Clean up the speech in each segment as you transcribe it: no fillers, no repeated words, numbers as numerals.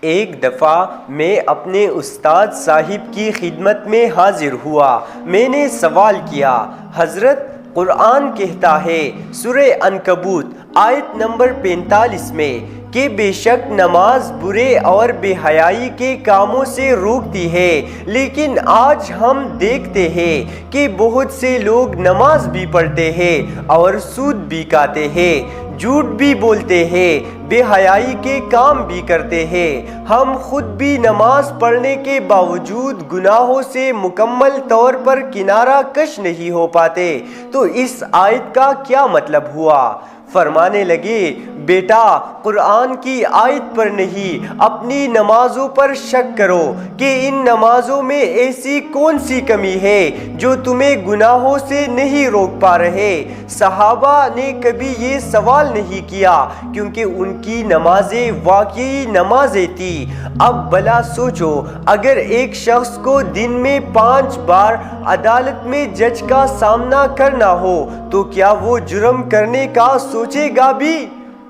ایک دفعہ میں اپنے استاد صاحب کی خدمت میں حاضر ہوا۔ میں نے سوال کیا، حضرت قرآن کہتا ہے سورہ عنکبوت آیت نمبر 45 میں کہ بے شک نماز برے اور بے حیائی کے کاموں سے روکتی ہے، لیکن آج ہم دیکھتے ہیں کہ بہت سے لوگ نماز بھی پڑھتے ہیں اور سود بھی کھاتے ہیں، جھوٹ بھی بولتے ہیں، بے حیائی کے کام بھی کرتے ہیں۔ ہم خود بھی نماز پڑھنے کے باوجود گناہوں سے مکمل طور پر کنارہ کش نہیں ہو پاتے، تو اس آیت کا کیا مطلب ہوا؟ فرمانے لگے، بیٹا قرآن کی آیت پر نہیں، اپنی نمازوں پر شک کرو کہ ان نمازوں میں ایسی کون سی کمی ہے جو تمہیں گناہوں سے نہیں روک پا رہے۔ صحابہ نے کبھی یہ سوال نہیں کیا کیونکہ ان کی نمازیں واقعی نمازیں تھیں۔ اب بھلا سوچو، اگر ایک شخص کو دن میں 5 بار عدالت میں جج کا سامنا کرنا ہو تو کیا وہ جرم کرنے کا سوچے گا بھی؟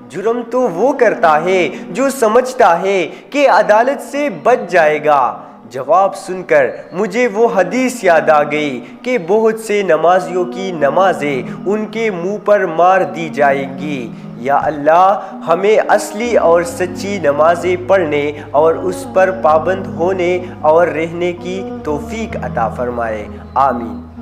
جرم تو وہ کرتا ہے جو سمجھتا ہے کہ عدالت سے بچ جائے گا۔ جواب سن کر مجھے وہ حدیث یاد آ گئی کہ بہت سے نمازیوں کی نمازیں ان کے منہ پر مار دی جائیں گی۔ یا اللہ ہمیں اصلی اور سچی نمازیں پڑھنے اور اس پر پابند ہونے اور رہنے کی توفیق عطا فرمائے، آمین۔